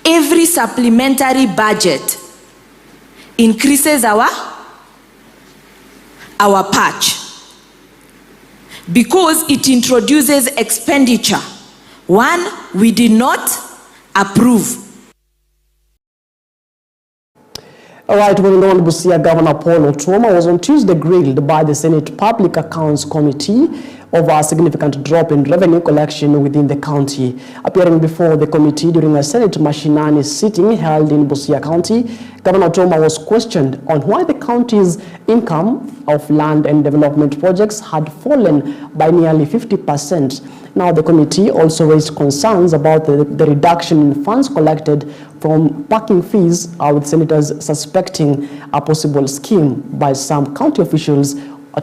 every supplementary budget increases our patch because it introduces expenditure. One, we did not approve. All right, moving on, Busia Governor Paul Otuoma was on Tuesday grilled by the Senate Public Accounts Committee over a significant drop in revenue collection within the county. Appearing before the committee during a Senate Mashinani sitting held in Busia County, Governor Otuoma was questioned on why the county's income of land and development projects had fallen by nearly 50%. Now, the committee also raised concerns about the reduction in funds collected from parking fees, with senators suspecting a possible scheme by some county officials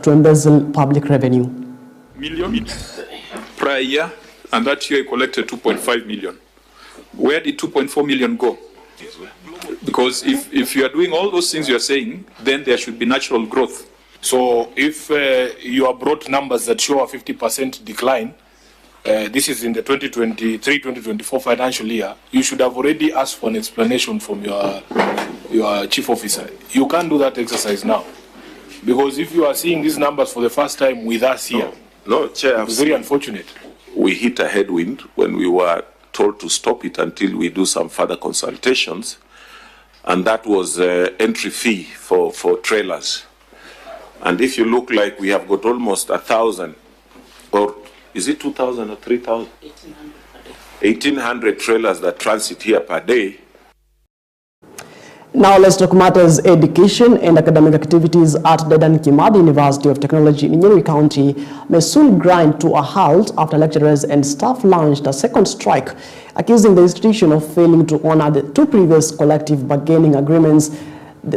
to embezzle public revenue. Million prior year, and that year collected 2.5 million. Where did 2.4 million go? Because if you are doing all those things you are saying, then there should be natural growth. So if you have brought numbers that show a 50% decline, this is in the 2023-2024 financial year, you should have already asked for an explanation from your chief officer. You can't do that exercise now. Because if you are seeing these numbers for the first time with us here, no, Chair, it's very unfortunate. We hit a headwind when we were told to stop it until we do some further consultations. And that was entry fee for trailers. And if you look like we have got almost 1,000, or is it 2,000 or 3,000? 1,800 trailers that transit here per day. Now let's talk matters education and academic activities at Dedan Kimathi University of Technology in Nyeri County may soon grind to a halt after lecturers and staff launched a second strike, accusing the institution of failing to honor the two previous collective bargaining agreements.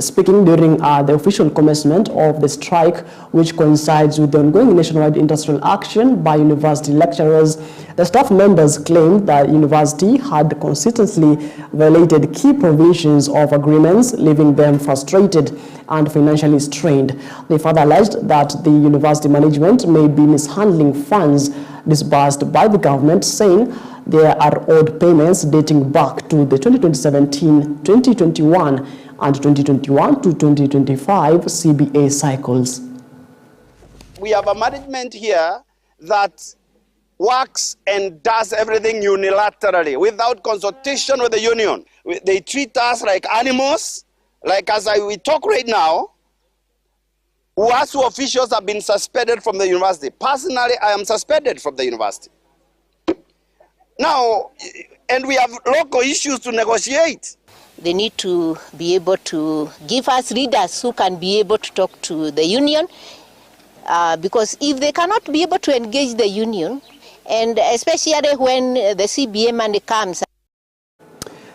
Speaking during the official commencement of the strike, which coincides with the ongoing nationwide industrial action by university lecturers, the staff members claimed that the university had consistently violated key provisions of agreements, leaving them frustrated and financially strained. They further alleged that the university management may be mishandling funds disbursed by the government, saying there are owed payments dating back to the 2017, 2021, and 2021 to 2025 CBA cycles. We have a management here that works and does everything unilaterally without consultation with the union. They treat us like animals, like as we talk right now. UASU officials have been suspended from the university. Personally, I am suspended from the university. Now, and we have local issues to negotiate. They need to be able to give us leaders who can be able to talk to the union, because if they cannot be able to engage the union, and especially when the CBA money comes.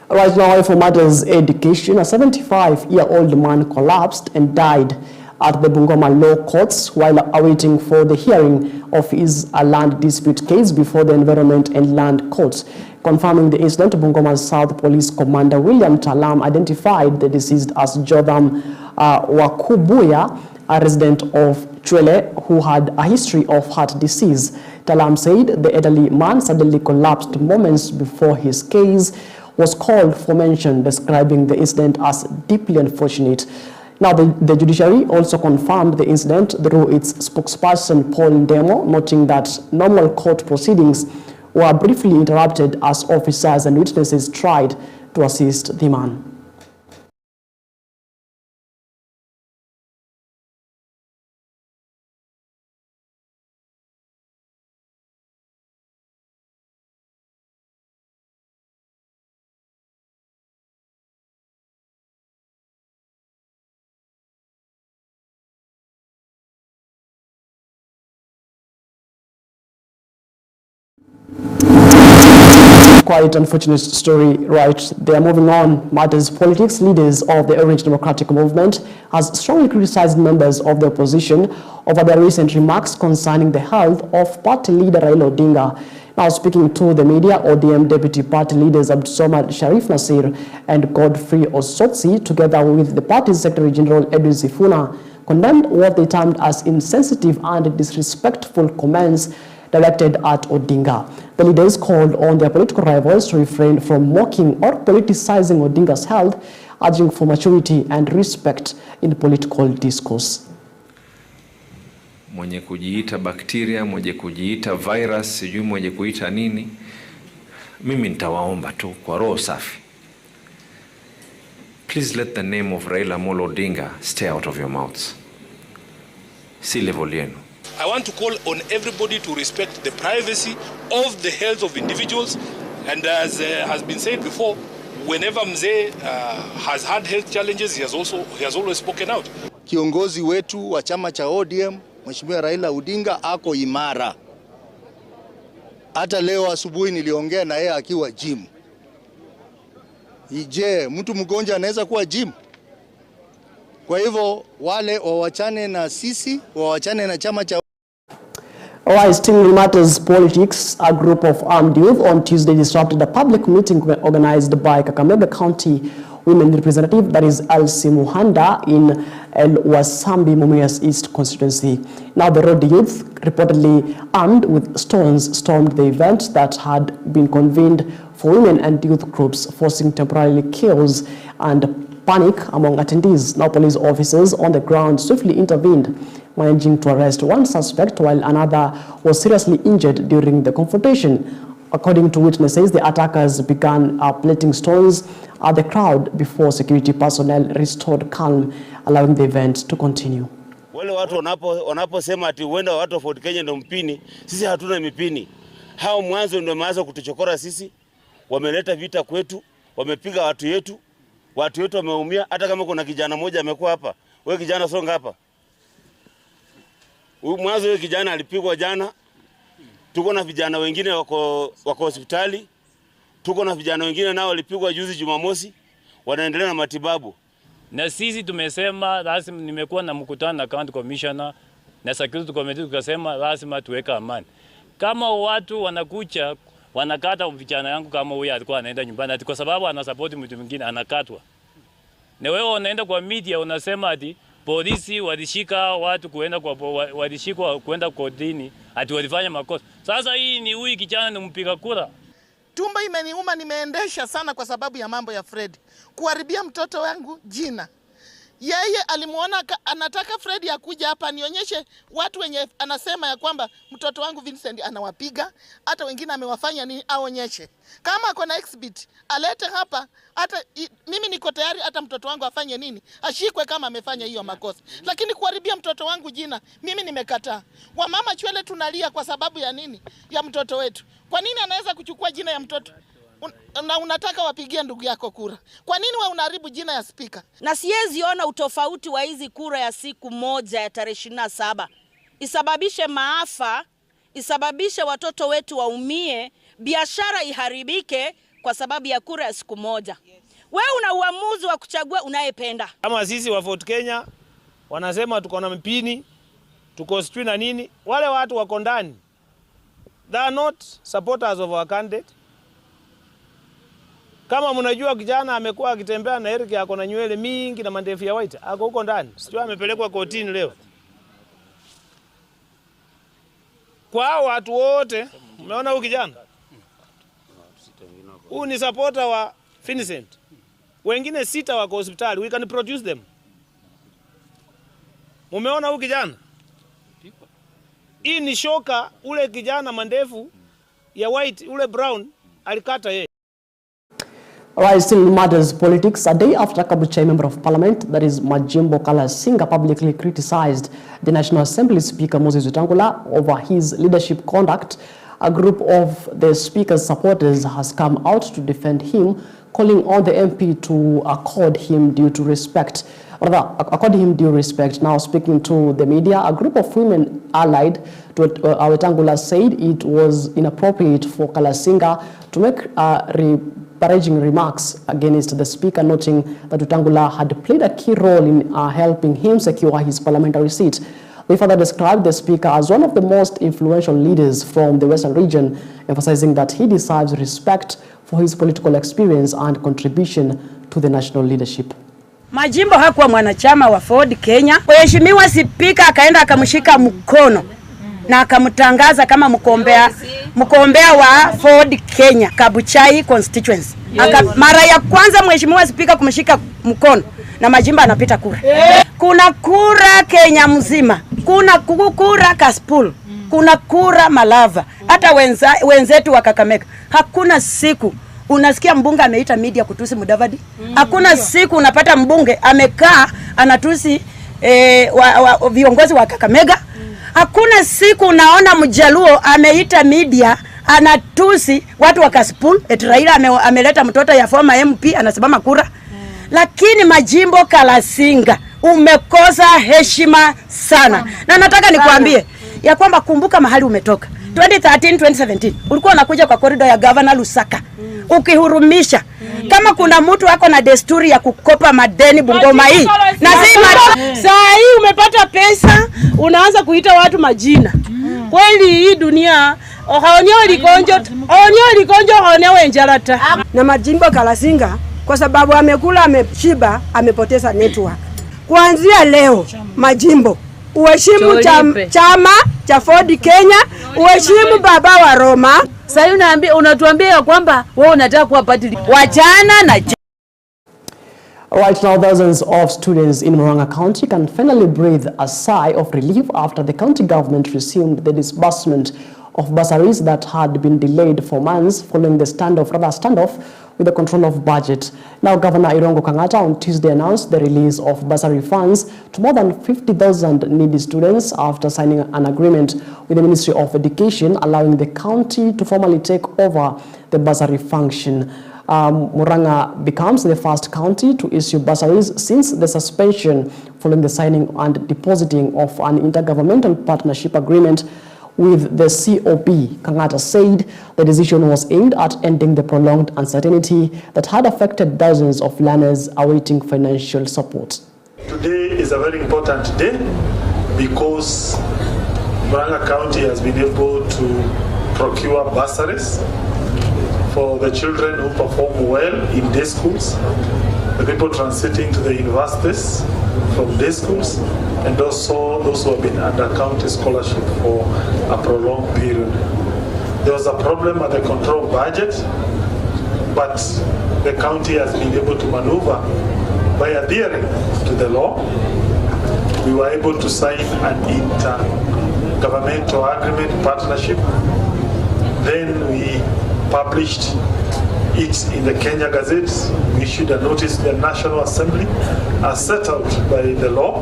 Right now, for matters education, a 75-year-old man collapsed and died at the Bungoma Law Courts while awaiting for the hearing of his land dispute case before the Environment and Land Courts. Confirming the incident, Bungoma South Police Commander William Talam identified the deceased as Jotham Wakubuya, a resident of Chwele who had a history of heart disease. Talam said the elderly man suddenly collapsed moments before his case was called for mention, describing the incident as deeply unfortunate. Now, the judiciary also confirmed the incident through its spokesperson, Paul Ndemo, noting that normal court proceedings were briefly interrupted as officers and witnesses tried to assist the man. Quite unfortunate story, right? They are moving on. Matters politics. Leaders of the Orange Democratic Movement has strongly criticized members of the opposition over their recent remarks concerning the health of party leader Raila Odinga. Now, speaking to the media, ODM Deputy Party leaders Abdulsamad Sharif Nasir and Godfrey Osotsi, together with the party's Secretary General Edwin Sifuna, condemned what they termed as insensitive and disrespectful comments directed at Odinga. The leaders called on their political rivals to refrain from mocking or politicizing Odinga's health, urging for maturity and respect in political discourse. Mwenye kujiita bakteria, mwenye kujiita virus, sijui mwenye kuita nini, mimi nitawaomba tu kwa roho safi. Please let the name of Raila Amolo Odinga stay out of your mouths. Si level yenu. I want to call on everybody to respect the privacy of the health of individuals, and as has been said before, whenever Mzee has had health challenges, he has always spoken out. Kiongozi wetu wa chama cha ODM, Mheshimiwa Raila Odinga ako imara. Hata leo asubuhi niliongea na yeye akiwa gym. Je, mtu mgonjwa anaweza kuwa gym? Kwa hivyo wale wawachane na sisi, wawachane na chama cha. Alright, still in matters politics, a group of armed youth on Tuesday disrupted a public meeting organized by Kakamega County Women Representative, that is Elsie Muhanda, in El Wasambi, Mumias East constituency. Now the road youth, reportedly armed with stones, stormed the event that had been convened for women and youth groups, forcing temporarily chaos and panic among attendees. Now police officers on the ground swiftly intervened, managing to arrest one suspect while another was seriously injured during the confrontation. According to witnesses, the attackers began pelting stones at the crowd before security personnel restored calm, allowing the event to continue. Wale watu wanaposema ati huenda watu wa Fort Kenya ndio mpini, sisi hatuna mipini. Hao mwanzo ndio maanza kutuchokora sisi, wameleta vita kwetu, wamepiga watu yetu wameumia. Hata kama kuna kijana mmoja amekuwa hapa, wewe kijana songa hapa. Mwanzo wewe kijana alipigwa jana. Tuko na vijana wengine wako hospitali. Tuko na vijana wengine nao walipigwa juzi Jumamosi, wanaendelea na matibabu. Na sisi tumesema lazima, nimekuwa na mkutano na county commissioner na security committee, tukasema lazima tuweka amani. Kama watu wanakucha wanakata vijana yangu, kama huyu alikuwa anaenda nyumbani ati kwa sababu ana support mtu mwingine anakatwa. Na wewe unaenda kwa media unasema ati polisi walishika watu walishikwa kwenda kotini ati walifanya makosa. Sasa hii ni huyu kijana ni mpiga kura. Tumbo imeniuma, nimeendesha sana kwa sababu ya mambo ya Fred. Kuharibia mtoto wangu jina. Yeye alimuona anataka Fred akuja hapa nionyeshe watu wenye anasema ya kwamba mtoto wangu Vincent anawapiga, hata wengine amewafanya nini aonyeshe. Kama ako na exhibit alete hapa, hata mimi niko tayari hata mtoto wangu afanye nini, ashikwe kama amefanya hiyo makosa. Lakini kuharibia mtoto wangu jina, mimi nimekataa. Wamama Chwele tunalia kwa sababu ya nini? Ya mtoto wetu. Kwa nini anaweza kuchukua jina ya mtoto? Na unataka wapigie ndugu yako kura. Kwa nini wewe unaharibu jina ya speaker? Na siwezi ona utofauti wa hizi kura ya siku moja ya tarehe 27. Isababishe maafa, isababishe watoto wetu waumie, biashara iharibike kwa sababu ya kura ya siku moja. Wewe una uamuzi wa kuchagua unayependa. Kama sisi wa Fort Kenya wanasema tuko na mpini, tuko sijui na nini, wale watu wako ndani. They are not supporters of our candidate. Kama mnajua kijana amekuwa akitembea na Eric yako na nywele mingi na mandefu ya white, ako huko ndani. Sio amepelekwa kotini leo. Kwa watu wote, umeona huyu kijana? Huyu ni supporter wa Vincent. Wengine 6 wako hospitali. We can produce them. Umeona huyu kijana? Hii ni shoka, ule kijana mandefu ya white, ule brown alikata yeye. Alright, still in matters politics, a day after Kabuchai Member of Parliament, that is Majimbo Kalasinga, publicly criticized the National Assembly Speaker Moses Wetangula over his leadership conduct, a group of the Speaker's supporters has come out to defend him, calling on the MP to accord him due respect. Now speaking to the media, a group of women allied to Wetangula said it was inappropriate for Kalasinga to make disparaging remarks against the Speaker, noting that Wetangula had played a key role in helping him secure his parliamentary seat. They further described the Speaker as one of the most influential leaders from the Western region, emphasizing that he deserves respect for his political experience and contribution to the national leadership. Majimbo hakuwa mwanachama wa Ford Kenya. Mheshimiwa Spika akaenda akamshika mkono na akamtangaza kama mkombea wa Ford Kenya Kabuchai constituency. Mara ya kwanza mheshimiwa spika kumshika mkono na Majimba anapita kura. Kuna kura Kenya mzima, kuna kura Kaspul, kuna kura Malava, hata wenzetu wa Kakamega. Hakuna siku unasikia mbunge ameita media kutusi Mudavadi. Hakuna siku unapata mbunge amekaa anatusi viongozi wa Kakamega. Hakuna siku unaona Mjaluo ameita media anatusi watu wa Kaspul. Raila ameleta mtoto ya former MP anasimama kura. Lakini Majimbo Kalasinga umekosa heshima sana. Na nataka nikuambie ya kwamba kumbuka mahali umetoka. 2013 2017 ulikuwa unakuja kwa corridor ya Governor Lusaka ukihurumisha. Kama kuna mtu wako na desturi ya kukopa madeni Bungoma hii na saa hii umepata pesa unaanza kuita watu majina. Kweli hii dunia haonyo likonjo haonyo enjarata. Na Majimbo Kalasinga kwa sababu amekula ameshiba amepoteza network. Kuanzia leo Majimbo uheshimu chama cha Ford Kenya, uheshimu baba wa Roma. Sasa unatuambia kwamba wewe unataka kuwa party wachana na Right now, thousands of students in Murang'a County can finally breathe a sigh of relief after the county government resumed the disbursement of bursaries that had been delayed for months following the standoff with the control of budget. Now, Governor Irongo Kangata on Tuesday announced the release of bursary funds to more than 50,000 needy students after signing an agreement with the Ministry of Education, allowing the county to formally take over the bursary function. Murang'a becomes the first county to issue bursaries since the suspension following the signing and depositing of an intergovernmental partnership agreement with the COP. Kangata said the decision was aimed at ending the prolonged uncertainty that had affected thousands of learners awaiting financial support. Today is a very important day because Murang'a County has been able to procure bursaries for the children who perform well in day schools, the people transiting to the universities from day schools, and also those who have been under county scholarship for a prolonged period. There was a problem at the control budget, but the county has been able to maneuver by adhering to the law. We were able to sign an intergovernmental agreement partnership. Then we published it in the Kenya Gazette. We issued a notice to the National Assembly as set out by the law,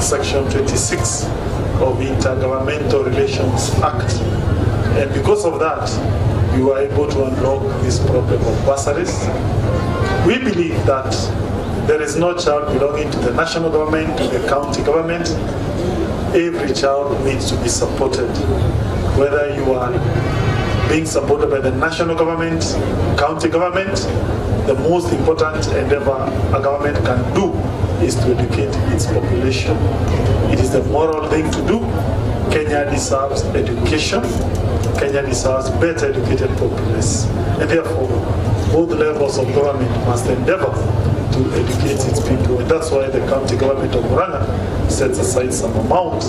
Section 26 of the Intergovernmental Relations Act. And because of that, we were able to unlock this problem of bursaries. We believe that there is no child belonging to the national government, to the county government. Every child needs to be supported, whether you are being supported by the national government, county government. The most important endeavor a government can do is to educate its population. It is the moral thing to do. Kenya deserves education. Kenya deserves better educated populace. And therefore, both levels of government must endeavor to educate its people. And that's why the county government of Murang'a sets aside some amount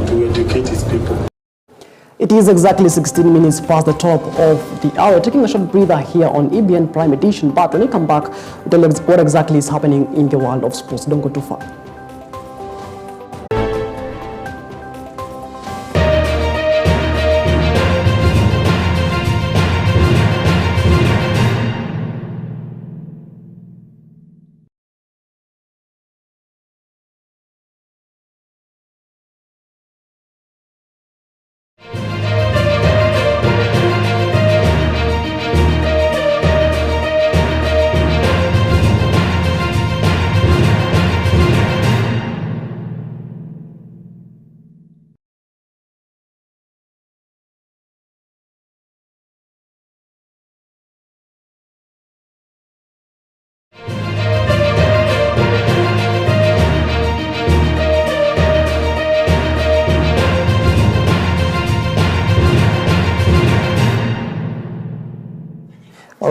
to educate its people. It is exactly 16 minutes past the top of the hour. Taking a short breather here on EBN Prime Edition. But when we come back, we'll tell you what exactly is happening in the world of sports. Don't go too far.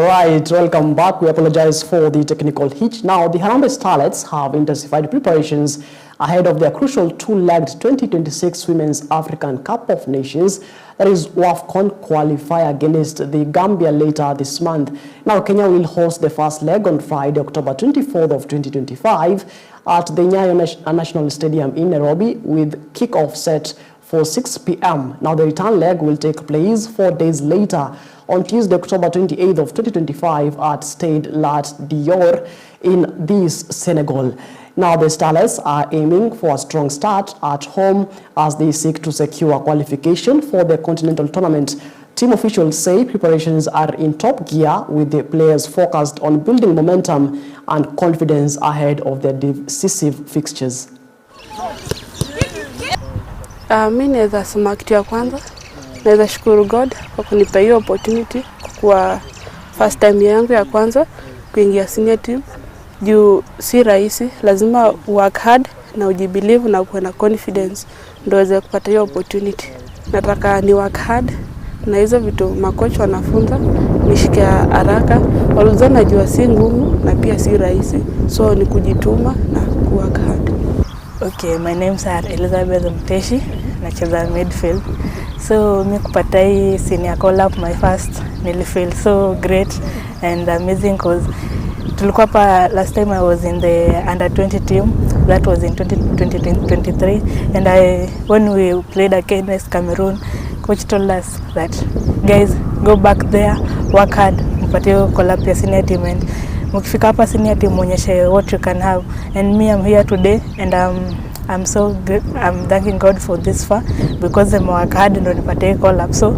Alright, welcome back. We apologize for the technical hitch. Now, the Harambee Starlets have intensified preparations ahead of their crucial two-legged 2026 Women's African Cup of Nations, that is WAFCON qualifier against the Gambia later this month. Now, Kenya will host the first leg on Friday, October 24th of 2025 at the Nyayo National Stadium in Nairobi, with kickoff set for 6 p.m. Now, the return leg will take place 4 days later on Tuesday, October 28th of 2025 at Stade Lat Dior in this Senegal. Now, the Starlets are aiming for a strong start at home as they seek to secure qualification for the continental tournament. Team officials say preparations are in top gear, with the players focused on building momentum and confidence ahead of their decisive fixtures. Mimi naweza sema kitu ya kwanza, naweza shukuru God kwa kunipa hiyo opportunity kwa first time yangu ya kwanza kuingia senior team. Juu si rahisi, lazima work hard na ujibelieve na kuwa na confidence ndio uweze kupata hiyo opportunity. Nataka ni work hard na hizo vitu makocha wanafunza nishike haraka. Walizo najua si ngumu na pia si rahisi, so ni kujituma na work hard. Okay, my name is Elizabeth Mteshi, nacheza midfield. So mimi kupata hii senior call up my first, nilifeel so great and amazing cause tulikuwa pa last time I was in the under 20 team, that was in 2023, and when we played against Cameroon, coach told us that guys, go back there, work hard, mpate call up ya senior team, and mkifika hapa senior team muonyeshe what you can have. And me, I'm here today and I'm so good. I'm thanking God for this far because I'm work hard and nipate call up. So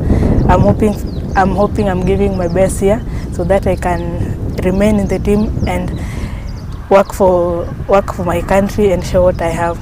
I'm hoping I'm giving my best here so that I can remain in the team and work for my country and show what I have.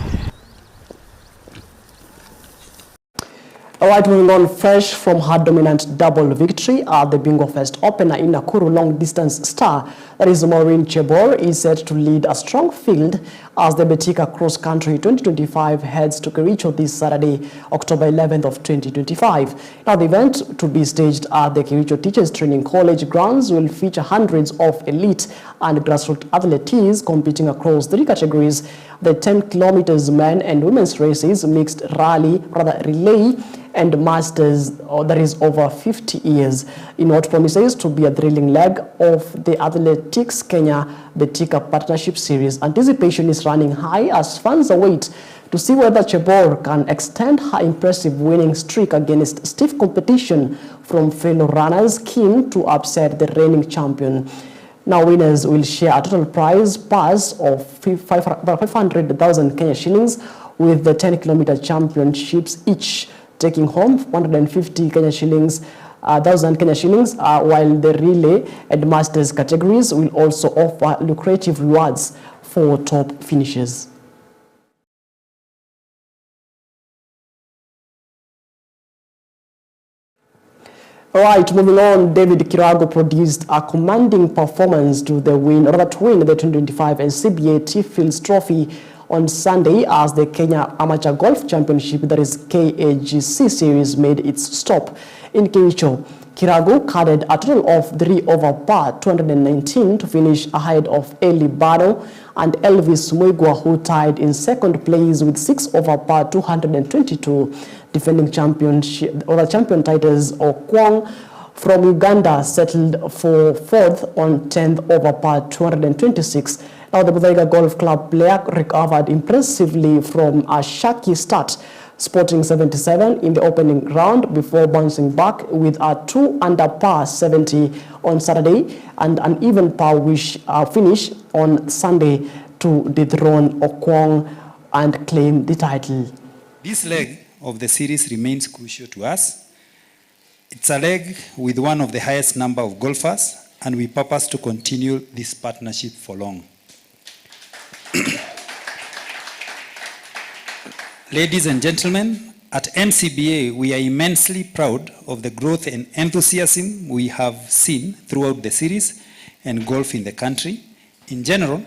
All right, moving on, fresh from her dominant double victory at the Bingo Fest opener in Nakuru, long-distance star, that is Maureen Chebor, is set to lead a strong field as the Betika Cross Country 2025 heads to Kericho this Saturday, October 11th of 2025. Now, the event, to be staged at the Kericho Teachers Training College grounds, will feature hundreds of elite and grassroots athletes competing across 3 categories: the 10 kilometers men and women's races, mixed relay, and masters, that is over 50 years, in what promises to be a thrilling leg of the Athletics Kenya Betika Partnership Series. Anticipation is running high as fans await to see whether Chebor can extend her impressive winning streak against stiff competition from fellow runners keen to upset the reigning champion. Now, winners will share a total prize purse of 500,000 Kenya shillings, with the 10-kilometer championships each taking home 150 Kenya shillings, 1,000 Kenya shillings, while the relay and masters categories will also offer lucrative rewards for top finishers. All right, moving on, David Kirago produced a commanding performance to win the 2025 NCBA T-Fields Trophy on Sunday as the Kenya Amateur Golf Championship, that is KAGC series, made its stop in Kericho. Kirago carded a total of 3 over par 219 to finish ahead of Eli Bano and Elvis Mwigwa, who tied in second place with 6 over par 222. Defending champion titles Okwong from Uganda settled for 4th on 10th over par 226. Now, the Muthaiga Golf Club player recovered impressively from a shaky start, sporting 77 in the opening round before bouncing back with a 2 under par 70 on Saturday and an even par finish on Sunday to dethrone Okwong and claim the title. This leg of the series remains crucial to us. It's a leg with one of the highest number of golfers, and we purpose to continue this partnership for long. Ladies and gentlemen, at NCBA, we are immensely proud of the growth and enthusiasm we have seen throughout the series and golf in the country. In general,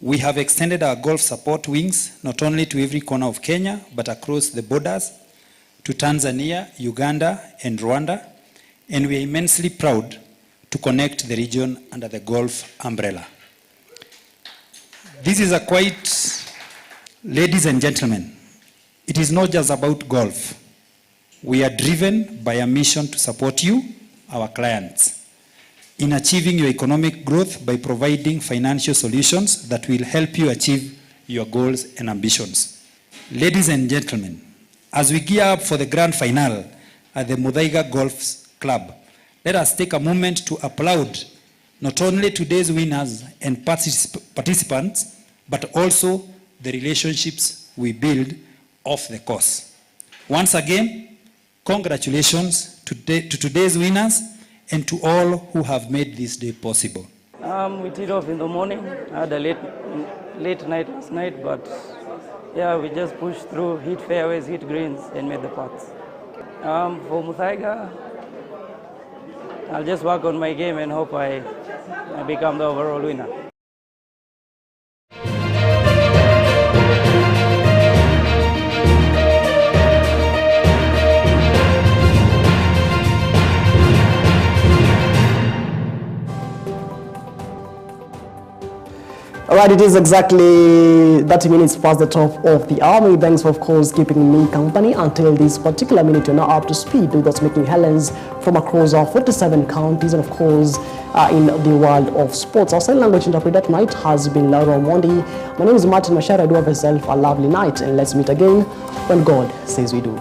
we have extended our golf support wings not only to every corner of Kenya, but across the borders to Tanzania, Uganda, and Rwanda. And we are immensely proud to connect the region under the golf umbrella. This is a quite, ladies and gentlemen, it is not just about golf. We are driven by a mission to support you, our clients, in achieving your economic growth by providing financial solutions that will help you achieve your goals and ambitions. Ladies and gentlemen, as we gear up for the grand finale at the Muthaiga Golf Club, let us take a moment to applaud not only today's winners and participants, but also the relationships we build off the course. Once again, congratulations to today's winners and to all who have made this day possible. We teed off in the morning. I had a late night last night, but yeah, we just pushed through, hit fairways, hit greens, and made the putts. For Muthaiga, I'll just work on my game and hope I become the overall winner. All right, it is exactly 30 minutes past the top of the hour. Many thanks for, of course, keeping me company until this particular minute. You're now up to speed with us making headlines from across our 47 counties and, of course, in the world of sports. Our sign language interpreter tonight has been Laura Mondi. My name is Martin Macharia. Do have yourself a lovely night, and let's meet again when God says we do.